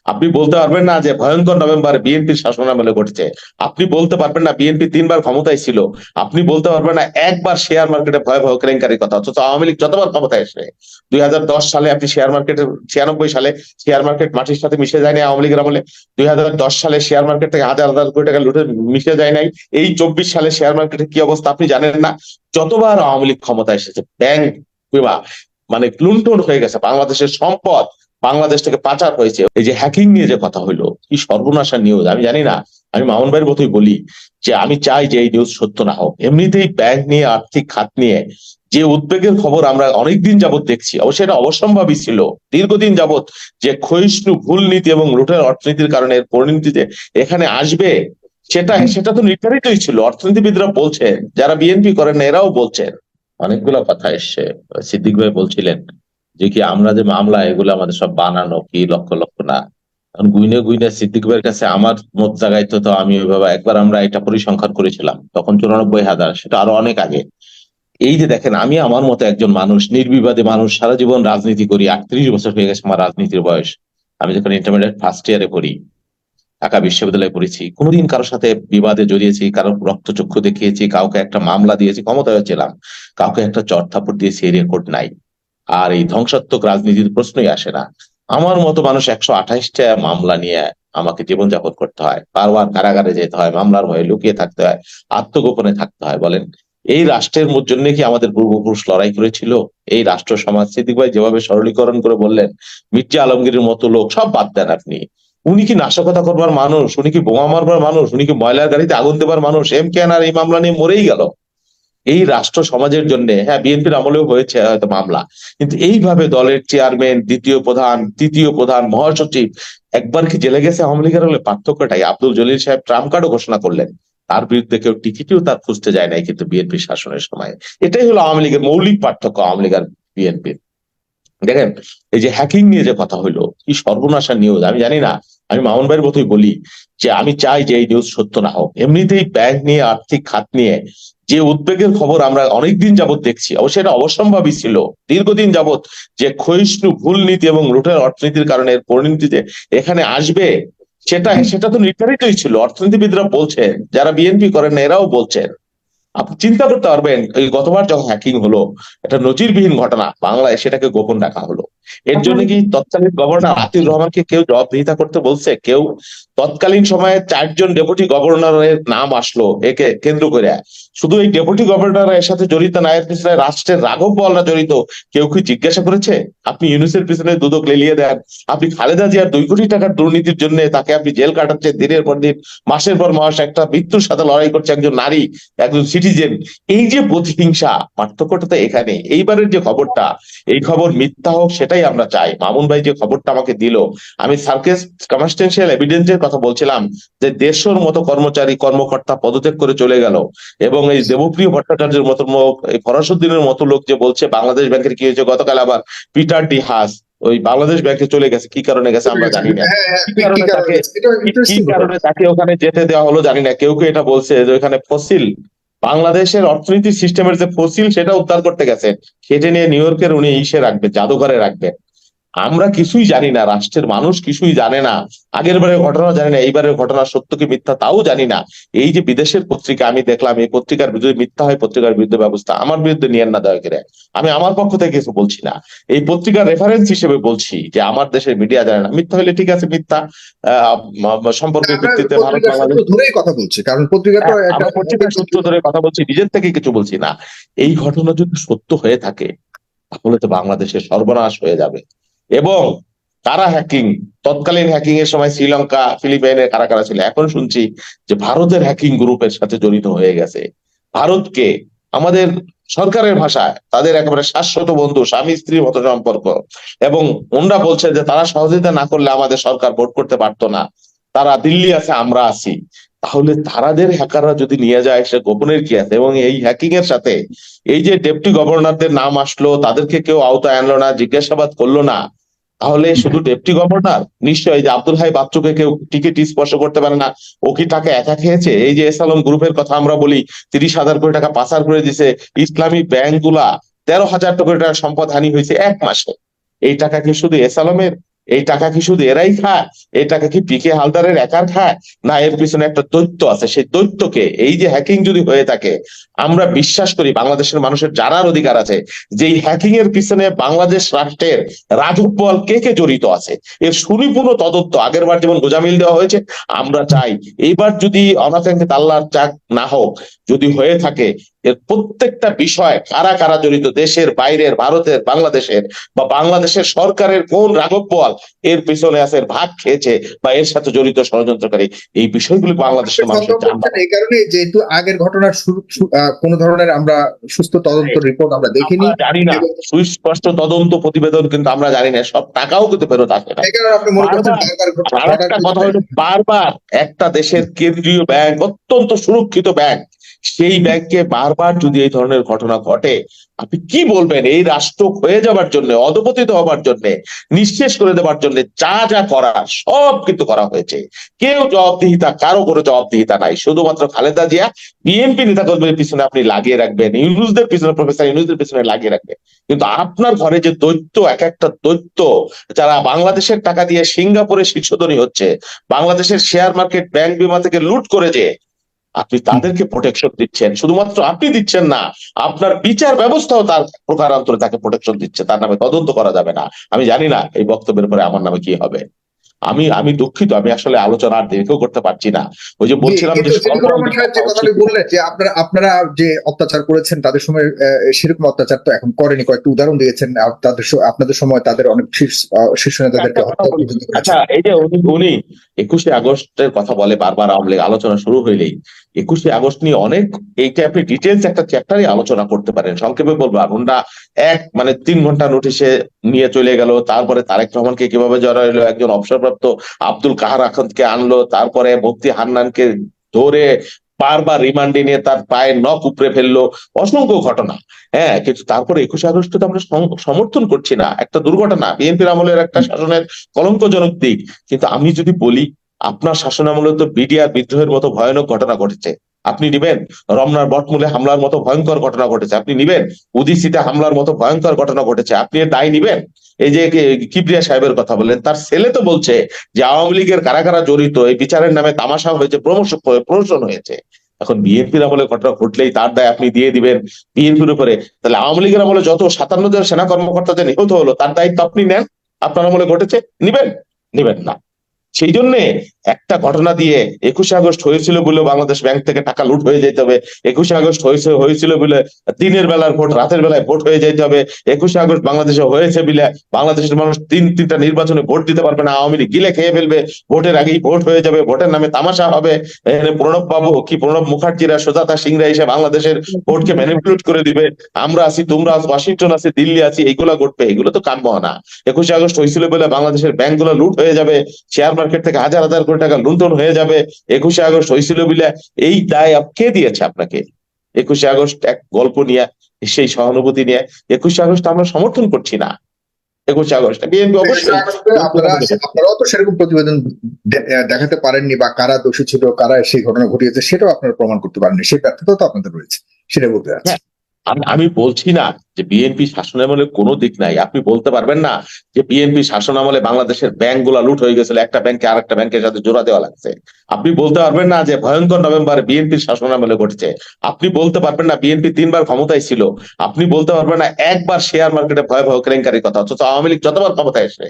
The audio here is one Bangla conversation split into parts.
আপনি বলতে পারবেন না যে ভয়ঙ্কর নভেম্বর বিএনপির শাসনামলে ঘটেছে। আপনি বলতে পারবেন না বিএনপি 3 বার ক্ষমতায় ছিল। আপনি বলতে পারবেন না একবার শেয়ার মার্কেটে ভয়াবহ কেলেঙ্কারির কথা, অথচ আওয়ামী লীগ যতবার ক্ষমতায় এসে 2010 সালে আপনি শেয়ার মার্কেটে 96 সালে শেয়ার মার্কেট মাটির সাথে মিশে যায়নি আওয়ামী লীগের আমলে। 2010 সালে শেয়ার মার্কেট থেকে হাজার হাজার কোটি টাকা লুটে মিশে যায় নাই। এই 24 সালে শেয়ার মার্কেটের কি অবস্থা আপনি জানেন না? যতবার আওয়ামী লীগ ক্ষমতায় এসেছে ব্যাংক বিমা মানে লুণ্ঠন হয়ে গেছে, বাংলাদেশের সম্পদ বাংলাদেশ থেকে পাচার হয়েছে। এই যে হ্যাকিং নিয়ে যে কথা হইলো, কি সর্বনাশা নিউজ আমি জানি না। আমি মামুন ভাইয়ের মতোই বলি যে আমি চাই যে এই নিউজ সত্য না হোক। এমনিতেই ব্যাংক নিয়ে আর্থিক খাত নিয়ে যে উদ্বেগের খবর আমরা অনেকদিন যাবত দেখছি, অবশ্যই এটা অবশ্যম্ভাবী ছিল দীর্ঘদিন যাবত, যে ক্ষয়িষ্ণু ভুল নীতি এবং লুটের অর্থনীতির কারণে এর পরিণতিতে এখানে আসবে, সেটা সেটা তো নির্ধারিতই ছিল। অর্থনীতিবিদরা বলছেন, যারা বিএনপি করেন না এরাও বলছেন। অনেকগুলো কথা এসছে। সিদ্দিক ভাই বলছিলেন যে কি আমরা যে মামলা এগুলো আমাদের সব বানানো, কি লক্ষ লক্ষ না। এখন গুইনে গুইনে সিদ্দিক ভাইয়ের কাছে আমার মত জাগাইতো, তো আমি ওইভাবে একবার আমরা এটা পরিসংখ্যান করেছিলাম তখন 94,000, সেটা আরো অনেক আগে। এই যে দেখেন, আমি আমার মতো একজন মানুষ, নির্বিবাদী মানুষ, সারা জীবন রাজনীতি করি, 38 বছর হয়ে গেছে আমার রাজনীতির বয়স। আমি যখন ইন্টারমিডিয়েট ফার্স্ট ইয়ারে পড়ি, ঢাকা বিশ্ববিদ্যালয়ে পড়েছি, কোনোদিন কারোর সাথে বিবাদে জড়িয়েছি, কারো রক্তচক্ষু দেখিয়েছি, কাউকে একটা মামলা দিয়েছি, ক্ষমতায় ছিলাম, কাউকে একটা চড় থাপ্পড় দিয়েছি, এই রেকর্ড নাই। আর এই ধ্বংসাত্মক রাজনীতির প্রশ্নই আসে না। আমার মতো মানুষ 128টা মামলা নিয়ে আমাকে জীবনযাপন করতে হয়, বারবার কারাগারে যেতে হয়, মামলার ভয়ে লুকিয়ে থাকতে হয়, আত্মগোপনে থাকতে হয়। বলেন, এই রাষ্ট্রের জন্য কি আমাদের পূর্বপুরুষ লড়াই করেছিল? এই রাষ্ট্র সমাজ সিদ্দিক ভাই যেভাবে সরলীকরণ করে বললেন, মির্জা আলমগীরের মতো লোক, সব বাদ দেন আপনি। উনি কি নাশকতা করবার মানুষ? উনি কি বোমা মারবার মানুষ? উনি কি ময়লার গাড়িতে আগুন দেবার মানুষ? এম কে আর এই মামলা নিয়ে মরেই গেল। এই রাষ্ট্র সমাজের জন্য, হ্যাঁ বিএনপির আমলেও হয়েছে হয়তো মামলা, কিন্তু এইভাবে দলের চেয়ারম্যান, দ্বিতীয় প্রধান, তৃতীয় প্রধান, মহাসচিব একবার কি জেলে গেছে আওয়ামী লীগের হলে? পার্থক্যটাই, আব্দুল জলিল সাহেব ট্রাম্প কার্ডও ঘোষণা করলেন, তার বিরুদ্ধে কেউ টিকিটিও তার খুঁজতে যায় নাই কিন্তু বিএনপির শাসনের সময়। এটাই হলো আওয়ামী লীগের মৌলিক পার্থক্য, আওয়ামী লীগ আর বিএনপির। দেখেন, এই যে হ্যাকিং নিয়ে যে কথা হইলো, কি সর্বনাশা নিউজ আমি জানি না। আমি মামুন ভাইয়ের মতোই বলি যে আমি চাই যে এই নিউজ সত্য না হোক। এমনিতেই ব্যাংক নিয়ে আর্থিক খাত নিয়ে যে উদ্বেগের খবর আমরা অনেকদিন যাবত দেখছি, অবশ্যই এটা অবশ্যম্ভাবী ছিল দীর্ঘদিন যাবত, যে ক্ষয়িষ্ণু ভুল নীতি এবং লুটের অর্থনীতির কারণে এর পরিণতিতে এখানে আসবে, সেটা সেটা তো নির্ধারিতই ছিল। অর্থনীতিবিদরা বলছেন, যারা বিএনপি করেন না এরাও বলছেন। আপনি চিন্তা করতে পারবেন, এই গতবার যখন হ্যাকিং হলো, এটা নজিরবিহীন ঘটনা, বাংলায় সেটাকে গোপন রাখা হলো। এর জন্য কি তৎকালীন গভর্নর আতিউর রহমানকে কেউ জবাবদিহিতা করতে বলছে? কেউ? তৎকালীন সময়ে 4জন ডেপুটি গভর্নরের নাম আসলো একে কেন্দ্র করে। শুধু এই ডেপুটি গভর্নরের সাথে জড়িত না, এর পিছনে রাষ্ট্রের রাঘব বোয়ালরা জড়িত, কেউ কি জিজ্ঞাসা করেছে? আপনি ইউনুসের পিছনে দুদক লেলিয়ে দেন, আপনি খালেদা জিয়ার 2 কোটি টাকার দুর্নীতির জন্য তাকে আপনি জেল কাটাচ্ছেন দিনের পর দিন, মাসের পর মাস, একটা মৃত্যুর সাথে লড়াই করছে একজন নারী, একজন সিটিজেন। এই যে প্রতিহিংসা, পার্থক্যটা তো এখানে। এইবারের যে খবরটা, এই খবর মিথ্যা হোক সেটাই আমরা চাই। মামুন ভাই যে খবরটা আমাকে দিল, আমি সার্কামস্টেন্সিয়াল এভিডেন্সের কথা বলছিলাম, যে 150 মতো কর্মচারী কর্মকর্তা পদত্যাগ করে চলে গেল, এবং এই দেবপ্রিয় ভট্টাচার্যের মতো লোক, এই ফরাসুদ্দিনের মতো লোক যে বলছে বাংলাদেশ ব্যাংকের কি হয়েছে, গতকাল আবার পিটার ডি হাস ওই বাংলাদেশ ব্যাংকে চলে গেছে, কি কারণে গেছে আমরা জানি না। হ্যাঁ হ্যাঁ, কি কারণে কি কারণে তাকে, গেছে? এটা কি ইন্টারেস্টিং ঘটনা। কারণে তাকে ওখানে যেতে দেওয়া হলো জানি না। কেউ কেউ এটা বলছে যে ওখানে ফসিল, বাংলাদেশের অর্থনীতি সিস্টেমের যে ফসিল সেটা উদ্ধার করতে গেছে, সেটা নিয়ে নিউ ইয়র্কের উনি ইসে রাখবে, জাদুঘরে রাখবে। আমরা কিছুই জানি না, রাষ্ট্রের মানুষ কিছুই জানে না। আগের বারের ঘটনা জানি না, এইবারের ঘটনা সত্য কি মিথ্যা তাও জানি না। এই যে বিদেশের পত্রিকা আমি দেখলাম, এই পত্রিকার বিরুদ্ধে মিথ্যা হয়, পত্রিকার বিরুদ্ধে ব্যবস্থা, আমার বিরুদ্ধে নিয়েন না দয়া করে। আমি আমার পক্ষ থেকে কিছু বলছি না, এই পত্রিকার রেফারেন্স হিসেবে বলছি যে আমার দেশের মিডিয়া জানে না। মিথ্যা হলে ঠিক আছে, মিথ্যা। সম্পর্কের আমরা ভিত্তিতে ভারত পত্রিকার সূত্র বাংলাদেশ, ধরেই কথা বলছি, কারণ পত্রিকা তো একটা আমরা পত্রিকার সূত্র ধরে কথা বলছি, নিজের থেকে কিছু বলছি না। এই ঘটনা যদি সত্য হয়ে থাকে, তাহলে তো বাংলাদেশের সর্বনাশ হয়ে যাবে। এবং কারা হ্যাকিং, তৎকালীন হ্যাকিং এর সময় শ্রীলঙ্কা, ফিলিপাইনের কারা কারা ছিল, এখন শুনছি যে ভারতের হ্যাকিং গ্রুপের সাথে জড়িত হয়ে গেছে। ভারতকে আমাদের সরকারের ভাষায় তাদের একেবারে শাশ্বত বন্ধু, স্বামী স্ত্রীর মতো সম্পর্ক, এবং ওনরা বলছে যে তারা সহযোগিতা না করলে আমাদের সরকার ভোট করতে পারতো না, তারা দিল্লি আছে আমরা আছি। তাহলে তারাদের হ্যাকাররা যদি নিয়ে যায়, সে গোপনের কি আছে? এবং এই হ্যাকিং এর সাথে এই যে ডেপুটি গভর্নরদের নাম আসলো, তাদেরকে কেউ আওতায় আনলো না, জিজ্ঞাসাবাদ করলো না, তাহলে শুধু ডেপুটি গভর্নর? নিশ্চয়ই যে আব্দুল হাই বাচ্চুকে কেউ টিকিট স্পর্শ করতে পারে না, ও কি টাকা একা খেয়েছে? এই যে এসালম গ্রুপের কথা আমরা বলি, 30,000 কোটি টাকা পাচার করে দিছে ইসলামী ব্যাংক গুলা, 13,000 কোটি টাকার সম্পদ হানি হয়েছে 1 মাসে। এই টাকা কি শুধু এসালমের? এই টাকা কি শুধু এরাই খায়? এই টাকা কি পিকে হালদারের একার খায়? না এর পিছনে একটা দৈত্য আছে, সেই দৈত্যকে, এই যে হ্যাকিং যদি হয়ে থাকে, আমরা বিশ্বাস করি বাংলাদেশের মানুষের জানার অধিকার আছে যে এই হ্যাকিং এর পিছনে বাংলাদেশ রাষ্ট্রের রাজউপাল কে কে জড়িত আছে, এর সুনিপুণ তদন্ত। আগের বার যেমন গোজামিল দেওয়া হয়েছে, আমরা চাই এইবার যদি অনাকাঙ্ক্ষিত আল্লাহর চাক না হোক, যদি হয়ে থাকে, এর প্রত্যেকটা বিষয় কারা কারা জড়িত, দেশের বাইরের, ভারতের, বাংলাদেশের, বা বাংলাদেশের সরকারের কোন রাঘব বোয়াল এর পিছনে আছে, এর ভাগ খেয়েছে, বা এর সাথে জড়িত ষড়যন্ত্রকারী, এই বিষয়গুলি বাংলাদেশের মানুষের জানতে এই কারণে যেহেতু আগের ঘটনার কোন ধরনের আমরা সুস্থ তদন্ত রিপোর্ট আমরা দেখিনি, আমরা জানি না, সুস্পষ্ট তদন্ত প্রতিবেদন কিন্তু আমরা জানি না, সব টাকাও কিন্তু ফেরত আসে না। এই কারণে আপনি মনে করছেন আর একটা কথা হলো, বারবার একটা দেশের কেন্দ্রীয় ব্যাংক, অত্যন্ত সুরক্ষিত ব্যাংক, সেই ব্যাংকে বারবার যদি এই ধরনের ঘটনা ঘটে, আপনি কি বলবেন? এই রাষ্ট্র হয়ে যাবার জন্য, অধপতিত হবার জন্য, নিঃশেষ করে দেওয়ার জন্য যা যা করার সব কিন্তু করা হয়েছে। কেউ জবাবদিহিতা, কারো কোনো জবাবদিহিতা নাই, শুধুমাত্র খালেদা জিয়া, বিএনপি নেতা কর্মীদের পিছনে আপনি লাগিয়ে রাখবেন, ইউনূসদের পিছনে, প্রফেসর ইউনূসদের পিছনে লাগিয়ে রাখবেন, কিন্তু আপনার ঘরে যে দৈত্য, এক একটা দৈত্য, যারা বাংলাদেশের টাকা দিয়ে সিঙ্গাপুরে শীর্ষধনী হচ্ছে, বাংলাদেশের শেয়ার মার্কেট, ব্যাংক, বিমা থেকে লুট করে, যে আপনি তাদেরকে প্রোটেকশন দিচ্ছেন, শুধুমাত্র আপনি দিচ্ছেন না, আপনার বিচার ব্যবস্থাও তার প্রকারান্তরে তাকে প্রোটেকশন দিচ্ছে, তার নামে তদন্ত করা যাবে না। আমি জানি না এই বক্তব্যের পরে আমার নামে কি হবে। আমি আমি দুঃখিত, আমি আসলে আলোচনা আর দীর্ঘ করতে পারছি না। ওই যে বলছিলাম যে যে কথাটি বললেন যে আপনারা যে অত্যাচার করেছেন তাদের সময় সেরকম অত্যাচার তো এখন করেনি, কয়েকটি উদাহরণ দিয়েছেন। আপনাদের সময় তাদের অনেক শীর্ষ নেতাদেরকে হত্যা পর্যন্ত করেছেন। আচ্ছা, এই যে উনি 21শে আগস্টের কথা বলে বারবার, আওয়ামী লীগ আলোচনা শুরু হইলেই 21শে আগস্ট নিয়ে অনেক, এইটা আপনি ডিটেলস একটা চ্যাপ্টারই আলোচনা করতে পারেন। সংক্ষেপে বলবো, আমরা মানে 3 ঘন্টা নোটিশে নিয়ে চলে গেল, তারপরে তারেক রহমানকে কিভাবে জড়াইলো, একজন অবসরপ্রাপ্ত আব্দুল কাহার আখন্দকে আনলো, তারপরে মুফতি হান্নানকে ধরে বারবার রিমান্ডে নিয়ে তার পায়ে নখ উপড়ে ফেললো, অসংখ্য ঘটনা। হ্যাঁ, কিন্তু তারপরে 21শে আগস্ট তো আমরা সমর্থন করছি না, একটা দুর্ঘটনা, বিএনপির আমলের একটা শাসনের কলঙ্কজনক দিক। কিন্তু আমি যদি বলি, আপনার শাসনামলে তো বিডিআর বিদ্রোহের মতো ভয়ানক ঘটনা ঘটেছে, আপনি নিবেন? রমনার বটমূলে হামলার মতো ভয়ঙ্কর ঘটনা ঘটেছে, আপনি নিবেন? উদিসিতে হামলার মতো ভয়ঙ্কর ঘটনা ঘটেছে, আপনি এর দায় নিবেন? এই যে কিবরিয়া সাহেবের কথা বললেন, তার ছেলে তো বলছে যে আওয়ামী লীগের কারা কারা জড়িত, এই বিচারের নামে তামাশা হয়েছে, প্রমোশন হয়েছে। এখন বিএনপির আমলে ঘটনা ঘটলেই তার দায় আপনি দিয়ে দিবেন বিএনপির উপরে? তাহলে আওয়ামী লীগের আমলে যত 57 জন সেনা কর্মকর্তা যে নিহত হলো, তার দায়িত্ব আপনি নেন? আপনার আমলে ঘটেছে, নিবেন? নিবেন না। সেই জন্য একটা ঘটনা দিয়ে 21শে আগস্ট হয়েছিল বলে বাংলাদেশ ব্যাংক থেকে টাকা লুট হয়ে যেতে হবে, 21শে আগস্ট হয়েছিল বলে দিনের বেলার ভোট রাতের বেলায় ভোট হয়ে যেতে হবে, 21শে আগস্ট বাংলাদেশে হয়েছে বলে বাংলাদেশের মানুষ তিনটা নির্বাচনে ভোট দিতে পারবে না, আওয়ামী লীগ গিলে খেয়ে ফেলবে, ভোটের আগেই ভোট হয়ে যাবে, ভোটের নামে তামাশা হবে, প্রণব বাবু কি প্রণব মুখার্জিরা, সুজাতা সিংরা এসে বাংলাদেশের ভোটকে ম্যানিপুলেট করে দিবে, আমরা আছি, তোমরা আছো, ওয়াশিংটন আছে, দিল্লি আছি, এইগুলা ঘটবে, এগুলো তো কাম্য না। 21শে আগস্ট হয়েছিল বলে বাংলাদেশের ব্যাংকগুলো লুট হয়ে যাবে, শেয়ার মার্কেট থেকে হাজার হাজার কোটি টাকা লুণ্ঠন হয়ে যাবে, 21শে আগস্ট হয়েছিল বলে এই দায় কে দিয়েছে আপনাকে? 21শে আগস্ট এক গল্প নিয়ে, সেই সহানুভূতি নিয়ে 21শে আগস্ট আমরা সমর্থন করছি না। 21শে আগস্ট বিএনপি অবশ্যই, আপনারাও তো সেরকম প্রতিবেদন দেখাতে পারেননি, বা কারা দোষী ছিল, কারা সেই ঘটনা ঘটিয়েছে সেটাও আপনারা প্রমাণ করতে পারেননি, সেই ব্যর্থতা তো আপনাদের রয়েছে, সেটা বলতে চাচ্ছি। আমি বলছি না যে বিএনপি শাসনামলে কোনো দিক নাই, আপনি বলতে পারবেন না যে বিএনপি শাসনামলে বাংলাদেশের ব্যাংক গুলা লুট হয়ে গেছিল, একটা ব্যাংকে আরেকটা ব্যাংকের সাথে জোড়া দেওয়া লাগছে। আপনি বলতে পারবেন না যে ভয়ঙ্কর নভেম্বর বিএনপির শাসনামলে ঘটেছে। আপনি বলতে পারবেন না বিএনপি 3বার ক্ষমতায় ছিল। আপনি বলতে পারবেন না একবার শেয়ার মার্কেটে ভয়াবহ কেলেঙ্কারির কথা, অথচ আওয়ামী লীগ যতবার ক্ষমতায় এসে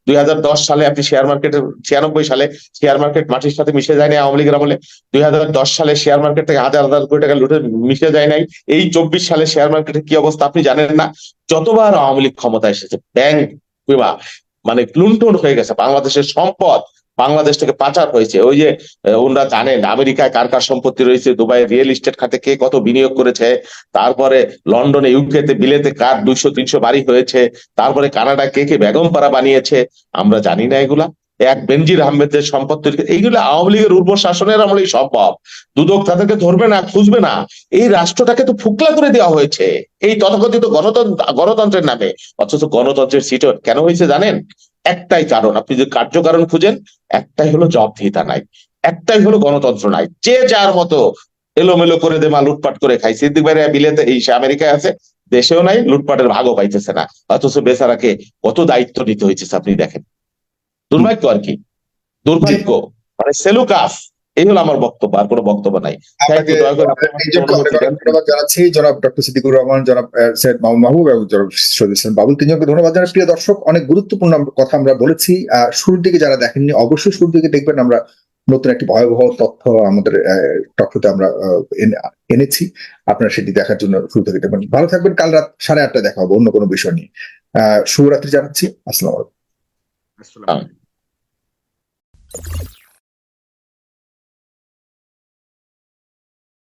2010 সালে আপনি শেয়ার মার্কেটের, 96 সালে শেয়ার মার্কেট মাটির সাথে মিশে যায়নি আওয়ামী লীগের আমলে, 2010 সালে শেয়ার মার্কেট থেকে হাজার হাজার কোটি টাকা লুটে মিশে যায় নাই, এই 24 সালে শেয়ার মার্কেটের কি অবস্থা আপনি জানেন না? যতবার আওয়ামী লীগ ক্ষমতায় এসেছে, ব্যাংক বিমা মানে লুণ্ঠন হয়ে গেছে, বাংলাদেশের সম্পদ বাংলাদেশ থেকে পাচার হয়েছে। ওই যে ওনারা জানেন আমেরিকায় কার কার সম্পত্তি রয়েছে, দুবাই রিয়েল এস্টেট খাতে কে কত বিনিয়োগ করেছে, তারপরে লন্ডনে, ইউকেতে, বিলেতে কার 200-300 বাড়ি হয়েছে, তারপরে কানাডা কে কে বেগমপাড়া বানিয়েছে, আমরা জানি না এগুলা? এক বেনজির আহমেদের সম্পত্তি, এইগুলো আওয়ামী লীগের উর্বর শাসনের আমলেই সম্ভব। দুদক তাদেরকে ধরবে না, খুঁজবে না। এই রাষ্ট্রটাকে তো ফুকলা করে দেওয়া হয়েছে এই তথাকথিত গণতন্ত্রের নামে, অথচ গণতন্ত্রের সিট কেন হয়েছে জানেন? একটাই কারণ, আপনি যদি কার্যকারণ খুঁজেন, একটাই হলো জবাবদিহিতা নাই, একটাই হলো গণতন্ত্র নাই, যে যার মতো এলোমেলো করে দেমা লুটপাট করে খাই। সিদ্দিক ভাই বিলেতে, এই সে আমেরিকায় আছে, দেশেও নাই, লুটপাটের ভাগও পাইতেছে না, অথচ বেচারাকে কত দায়িত্ব নিতে হয়েছে আপনি দেখেন। দুর্ভাগ্য আর কি, দুর্ভাগ্য, মানে সেলুকাস। এই হলো আমার বক্তব্য, আর কোনো বক্তব্য নাই। থ্যাংক আপনাকে ইউ, দয়া করে আপনি আমাকে এই জন্য অনেক অনুমতি অনেক দেন। ধন্যবাদ জানাচ্ছি জনাব ডক্টর সিদ্দিকুর রহমান, জনাব সৈয়দ মাহমুদ মাহবুব এবং জনাব শহীদ হোসেন বাবুল, তিনজনকে ধন্যবাদ জানাই। প্রিয় দর্শক, অনেক গুরুত্বপূর্ণ কথা আমরা বলেছি। শুরুর দিকে যারা দেখেননি অবশ্যই শুরুর দিকে দেখবেন। আমরা নতুন একটি ভয়াবহ তথ্য আমাদের টকশোতে আমরা এনেছি, আপনারা সেটি দেখার জন্য শুরু থেকে দেখবেন। ভালো থাকবেন। কাল রাত 8:30 দেখা হবে অন্য কোনো বিষয় নিয়ে। শুভরাত্রি জানাচ্ছি। আসসালামু আলাইকুম। আসসালাম।